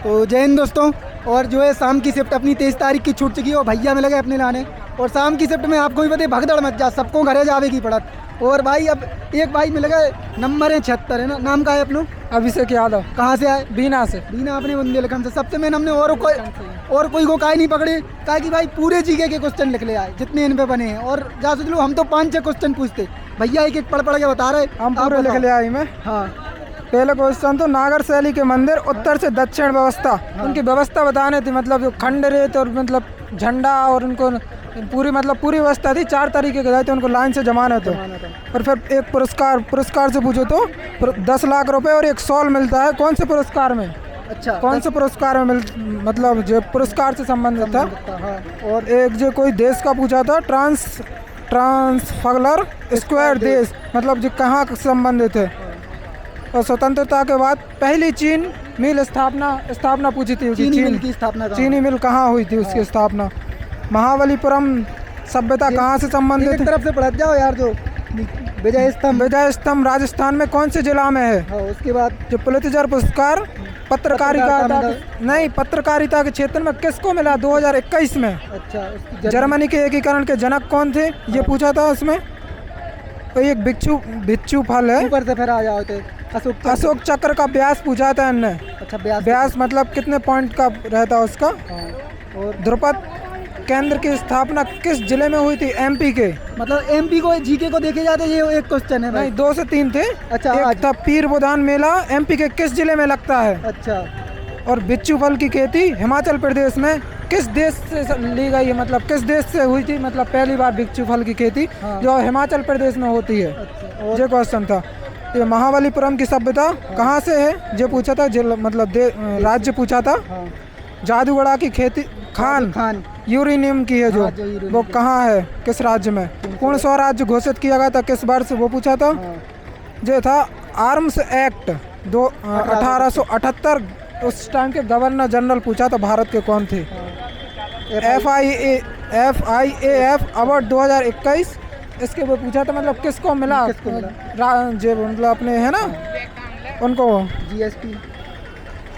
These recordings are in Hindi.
तो जय हिंद दोस्तों। और जो है शाम की शिफ्ट अपनी 23 तारीख की छूट चुकी है और भैया में लगे अपने लाने। और शाम की शिफ्ट में आपको भी पता है भगदड़ मच जा, सबको घरे जावे की पड़त। और भाई अब एक भाई में लगे नंबर है 76 है ना, नाम का है अपनो अभिषेक यादव। कहाँ से आए? बीना से। बीना अपने बुंदेलखंड से। सबसे मेन हमने और कोई को काहे नहीं पकड़े, कहा कि भाई पूरे जीके के क्वेश्चन लिख ले आए जितने इन पे बने हैं। और जा सोच लो हम तो 5-6 क्वेश्चन पूछते, भैया एक एक पढ़ पढ़ के बता रहे। हम पूरे लिख ले आए में। हाँ पहले क्वेश्चन तो नागर शैली के मंदिर उत्तर से दक्षिण व्यवस्था, उनकी व्यवस्था बताने थी। मतलब जो खंड रेत और मतलब झंडा और उनको पूरी व्यवस्था थी। 4 तरीके के थे, उनको लाइन से जमाना था। और फिर एक पुरस्कार से पूछो तो 10 लाख रुपए और एक शॉल मिलता है। कौन से पुरस्कार में? अच्छा, कौन से पुरस्कार में मतलब जो पुरस्कार से संबंधित था। हाँ। और एक जो कोई देश का पूछा था, ट्रांसफागलर स्क्वायर देश, मतलब जो कहाँ संबंधित है। और स्वतंत्रता के बाद पहली चीन मिल स्थापना पूछी थी। चीनी मिल की स्थापना चीनी मिल कहाँ हुई थी, उसकी स्थापना। महाबलीपुरम सभ्यता कहाँ से संबंधित है? एक तरफ से पढ़ जाओ यार। जो विजय स्तंभ राजस्थान में कौन से जिला में है? हाँ, उसके बाद जो पुलित्जर पुरस्कार पत्रकारिता के क्षेत्र में किसको मिला 2021 में? अच्छा, जर्मनी के एकीकरण के जनक कौन थे, ये पूछा था उसमें। तो एक भिक्षु फल है। ऊपर से फिर आ जाओ थे अशोक चक्र का व्यास पूछा था इनने। अच्छा, व्यास मतलब कितने पॉइंट का रहता है उसका। हाँ। और ध्रुपद केंद्र की स्थापना किस जिले में हुई थी? एमपी के। मतलब एमपी को जीके को देखे जाते ये एक क्वेश्चन है भाई। नहीं, 2 से 3 थे। अच्छा, एक था पीर बुधान मेला, एमपी के किस जिले में लगता है? अच्छा। और बिच्छू फल की खेती हिमाचल प्रदेश में किस देश से ली गई है? मतलब किस देश से हुई थी? मतलब पहली बार बिच्छू फल की खेती जो हिमाचल प्रदेश में होती है। अच्छा, ये क्वेश्चन था। ये महाबलीपुरम की सभ्यता कहाँ से है, जो पूछा था। मतलब राज्य पूछा था। जादूगढ़ा की खेती खान यूरेनियम की है जो, वो कहाँ है, किस राज्य में? पूर्ण स्वराज्य घोषित किया गया था किस वर्ष, वो पूछा था। जो था आर्म्स एक्ट 1878, उस टाइम के गवर्नर जनरल पूछा था भारत के कौन थे। FIAF अवार्ड 2021, इसके वो पूछा था। मतलब किसको मिला? जो मतलब अपने है ना उनको।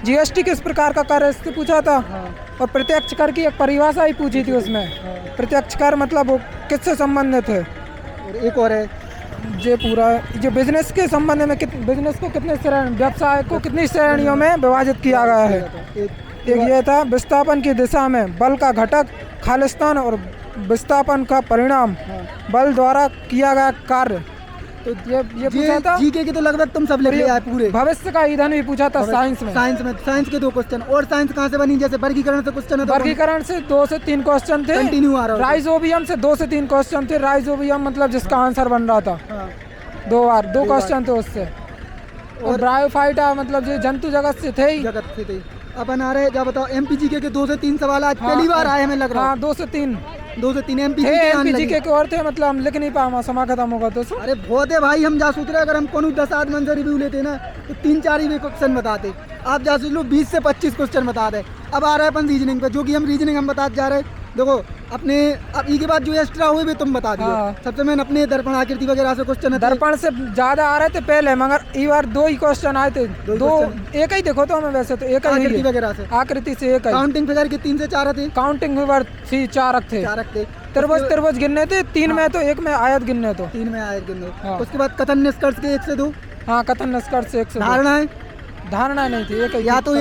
GST किस प्रकार का कर है, इससे पूछा था। और प्रत्यक्ष कर की एक परिभाषा ही पूछी थी उसमें। प्रत्यक्ष कर मतलब वो किससे संबंधित है। और एक और है ये पूरा जो बिजनेस के संबंध में बिजनेस को कितने व्यवसाय को कितनी श्रेणियों में विभाजित किया गया है। एक ये था विस्थापन की दिशा में बल का घटक खालिस्तान और विस्थापन का परिणाम बल द्वारा किया गया कार्य। तो ये पूछा था। जीके के तो लगभग तुम सब लिख ले आए पूरे। भविष्य का ईंधन भी पूछा था साइंस में। साइंस के 2 क्वेश्चन। और साइंस कहाँ से बनी? जैसे वर्गीकरण से क्वेश्चन है, वर्गीकरण से 2 से 3 क्वेश्चन थे। कंटिन्यू आ रहा है। राइजोबियम से 2 से 3 क्वेश्चन थे। राइजोबियम मतलब जिसका आंसर बन रहा था। 2 क्वेश्चन थे उससे। और ब्रायोफाइटा मतलब ये जंतु जगत से थे ही। अपन आ रहे जब बताओ एमपी जीके के 2 से 3 सवाल आज पहली बार आए हमें लग रहा है। हाँ, 2 से 3 एमपी जीके के और थे। मतलब हम लिख नहीं पाए, समय खत्म होगा तो। अरे बहुत है भाई, हम जा सोच रहे अगर हम कोनो 10 आदमी से रिव्यू लेते ना तो 3-4 ही क्वेश्चन बताते। आप जा सोच लो 20 से 25 क्वेश्चन बता दे। अब आ रहा है अपन रीजनिंग पे, जो कि हम रीजनिंग हम बताते जा रहे हैं। देखो अपने अब ई के बाद जो एक्स्ट्रा हुए भी तुम बता दियो। सबसे मैंने अपने दर्पण आकृति वगैरह से क्वेश्चन है। दर्पण से ज्यादा आ रहे थे पहले, मगर इस बार 2 ही क्वेश्चन आए थे। 2 एक ही देखो तो हमें वैसे तो एक ही वगैरह से आकृति से एक ही। काउंटिंग फिगर के 3 से 4 थे। काउंटिंग फिगर 4 थे। त्रिभुज गिनने थे 3 में, तो 1 में आयत गिनने तो 3 में आयत गिनने। उसके बाद कथन निष्कर्ष के 1 से 2। हाँ, कथन निष्कर्ष से 1 से 2। धारणा नहीं थी, एक या तो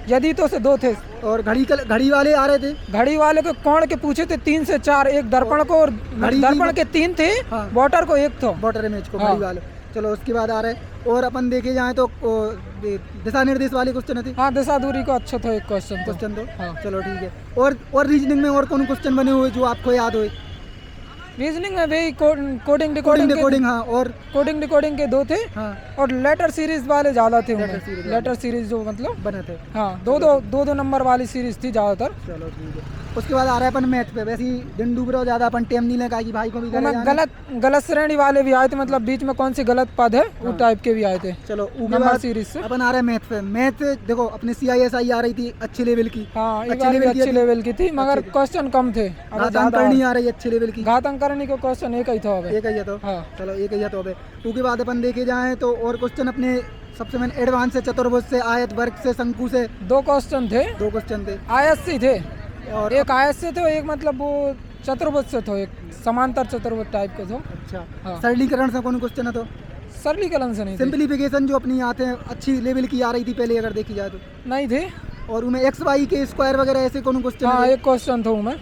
यदि तो से 2 थे। और घड़ी वाले आ रहे थे। घड़ी वाले को कोण के पूछे थे 3 से 4। एक दर्पण को, और दर्पण के 3 थे। वाटर को 1 था। वाटर इमेज को घड़ी वाले। चलो उसके बाद आ रहे और अपन देखे जाए तो दिशा निर्देश वाले क्वेश्चन थे। हाँ, दिशा दूरी को अच्छा था एक क्वेश्चन तो। हाँ। चलो ठीक है। और रीजनिंग में और कौन क्वेश्चन बने हुए जो आपको याद हो? रीजनिंग में भी कोडिंग डिकोडिंग। हाँ, और कोडिंग डिकोडिंग के 2 थे। हाँ। और लेटर सीरीज वाले ज्यादा थे। लेटर सीरीज जो मतलब बने थे। हाँ, 2 नंबर वाली सीरीज थी ज्यादातर। चलो ठीक है। उसके बाद आ रहा है अपन मैथ पे। वैसे ही दिन डूब रहा हो ज्यादा, अपन टाइम नहीं लगा कि भाई को भी गलत श्रेणी वाले भी आए थे। मतलब बीच में कौन सी गलत पद है वो टाइप के भी आए थे। चलो नंबर सीरीज से अपन आ रहे हैं मैथ पे। मैथ देखो अपने CISI आ रही थी अच्छे लेवल की। हाँ, अच्छे लेवल की थी, मगर क्वेश्चन कम थे। घातांक नहीं आ रही अच्छे लेवल की। घातांक व्याकरण का क्वेश्चन एक ही था अबे। एक ही है तो हाँ चलो एक ही है तो अबे उसके बाद अपन देखे जाएं तो और क्वेश्चन अपने सबसे मेन एडवांस से, चतुर्भुज से, आयत वर्ग से, शंकु से 2 क्वेश्चन थे, 2 क्वेश्चन थे। आयत से थे, और एक आयत से थे, एक मतलब वो चतुर्भुज से था, एक समांतर चतुर्भुज टाइप के था। अच्छा हाँ। सरलीकरण से कौन क्वेश्चन है तो सरलीकरण से नहीं थे, सिंप्लीफिकेशन जो अपनी आते हैं अच्छी लेवल की आ रही थी पहले अगर देखी जाए तो, नहीं थे। और उनमें एक्स वाई के स्क्वायर वगैरह ऐसे कौन क्वेश्चन हाँ एक क्वेश्चन था मैं,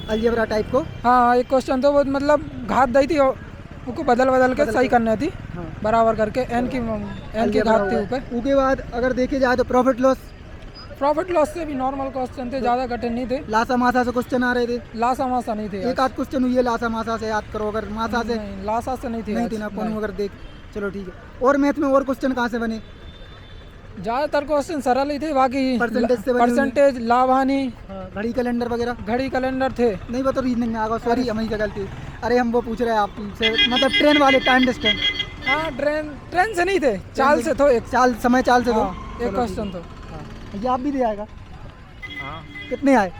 अलजेब्रा टाइप को। हाँ एक क्वेश्चन था वो मतलब घात दी थी और उसको बदल के सही करना थी, हाँ बराबर करके एन की घात थी ऊपर। उसके बाद अगर देखे जाए तो प्रॉफिट लॉस से भी नॉर्मल क्वेश्चन थे, ज़्यादा कठिन नहीं थे। लासा मासा से क्वेश्चन आ रहे थे, लासा मासा नहीं थे, एक आध क्वेश्चन हुई है लासा मासा से, याद करो अगर मासा से नहीं, लासा से नहीं थे, नहीं थी ना कौन अगर देख। चलो ठीक है। और मैथ में और क्वेश्चन कहाँ से बने? ज़्यादातर क्वेश्चन सरल ही थे, बाकी परसेंटेज से बनी हुई। परसेंटेज, लाभ हानि, घड़ी कैलेंडर वगैरह घड़ी कैलेंडर थे। नहीं बता रीजनिंग में आ गया, सॉरी हमें ही गलती। अरे हम वो पूछ रहे हैं आपसे मतलब ट्रेन वाले टाइम डिस्टेंस, हाँ ट्रेन से नहीं थे, चाल से तो एक चाल समय चाल से दो। हाँ, एक क्वेश्चन तो ये आप भी दे आएगा? हाँ कितने आए?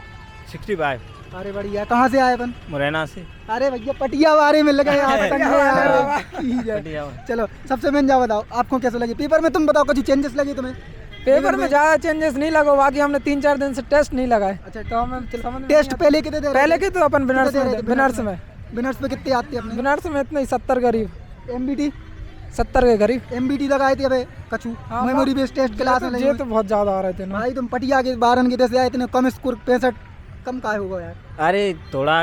65 अरे बढ़िया। कहाँ से आए अपन? मुरैना से। अरे भैया पटिया वारे में लगे आप संग में यार। ठीक है। बढ़िया। चलो सबसे मेन जाओ बताओ आपको कैसे लगी पेपर में, तुम बताओ कुछ चेंजेस लगे तुम्हें? पेपर में ज़्यादा चेंजेस नहीं लगा, बाकी हमने 3-4 दिन से टेस्ट नहीं लगाए। अच्छा तो हमें समझ में टेस्ट नहीं पहले कितने दे आता। रहे पहले थे? के तो अपन विनर्स कितने दे रहे में थे विनर्स में विनर्स पे कितने आते अपने? विनर्स में इतने ही 70 करीब, एमबीटी 70 के करीब। एमबीटी लगाए थे अबे कछु हाँ, मेमोरी बेस्ड टेस्ट क्लास में ये तो बहुत ज़्यादा आ रहे थे ना। भाई तुम पटिया के 12 की तरह से आए इतने कम स्कोर 65 कम काहे होगा यार? अरे थोड़ा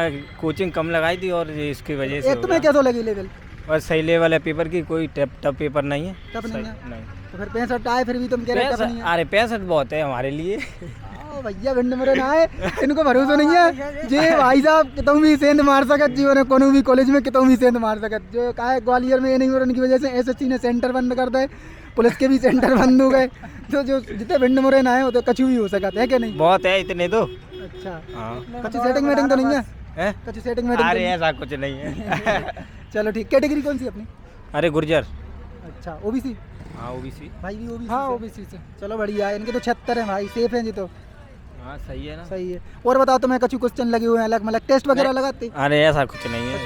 कोचिंग कम लगाई थी और ये इसकी वजह से एक हो तुम्हें गया। कैसे लगी लेवल? बस सही लेवल है पेपर की, कोई टफ पेपर नहीं है। टफ नहीं सही- है? नहीं। तो फिर 65 आए फिर भी तुम कह रहे टफ नहीं है? अरे 65 बहुत है हमारे लिए। ओ भैया भिंड मरे ना आए, इनको भरोसा नहीं है जे भाई साहब कितों भी सेंध मार सकत जीवन कोनो भी कॉलेज में कितों भी सेंध मार सकत। जो का है ग्वालियर में ये नहीं हो रहा, उनकी वजह से एसएससी ने सेंटर बंद कर दे, पुलिस के भी सेंटर बंद हो गए। तो जो जितने भिंड मुरे ना आए वो तो कछु भी हो सकता है कि नहीं? बहुत है इतने तो। अच्छा हाँ। कछु सेटिंग वेटिंग तो नहीं है? हैं? कछु सेटिंग वेटिंग तो अरे नहीं? ऐसा कुछ नहीं है। चलो ठीक। कैटेगरी कौन सी अपनी? अरे गुर्जर। अच्छा ओबीसी हाँ ओबीसी। भाई भी ओबीसी हाँ से? ओबीसी से। चलो बढ़िया है, इनके तो 76 हैं भाई, सेफ हैं जी तो। हाँ सही है ना। सही है। और बताओ तुम्हें कछु क्वेश्चन लगे हुए हैं अलग मतलब टेस्ट वगैरह लगाते? अरे ऐसा कुछ नहीं है,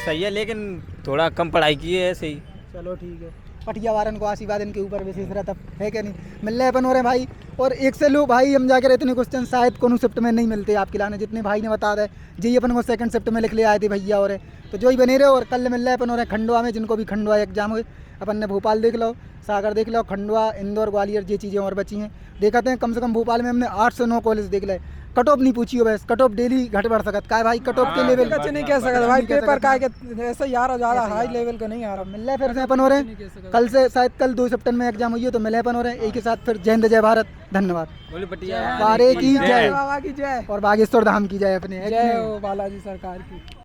सही है लेकिन थोड़ा कम पढ़ाई की है ऐसे ही। चलो ठीक है। पटिया वारन को आशीर्वाद इनके ऊपर विशेष रहता है क्या नहीं? मिल रहे अपन हो रहे भाई। और एक से लो भाई हम जाकर इतने क्वेश्चन शायद कोनो शिफ्ट में नहीं मिलते आपके लाने जितने भाई ने बता दे जी अपन को सेकंड शिफ्ट में लिख ले आए थे भैया। और तो जो ही बने रहे और कल मिल रहे अपन हो रहे खंडवा में, जिनको भी खंडवा एग्जाम हुए अपन ने भोपाल देख लो, सागर देख लो, खंडवा, इंदौर, ग्वालियर ये चीज़ें और बची हैं। देखाते हैं कम से कम भोपाल में हमने 8 से 9 कॉलेज देख ले। कट ऑफ नहीं पूछी हो बस, कट ऑफ डेली घट बढ़ सकत का है भाई, कट ऑफ के लेवल कुछ नहीं कह सकता भाई, पेपर का ऐसा ही आ रहा, ज़्यादा हाई लेवल का नहीं आ रहा। मिल रहा है फिर से अपन हो रहे हैं कल से, शायद कल 2 सितंबर में एग्जाम हुई है तो मिले अपन हो रहे हैं। एक के साथ फिर जय हिंद जय भारत, धन्यवाद। बोले पटिया बारे की जय बाबा की जय, और बागेश्वर धाम की जय अपने। जय हो बालाजी सरकार की।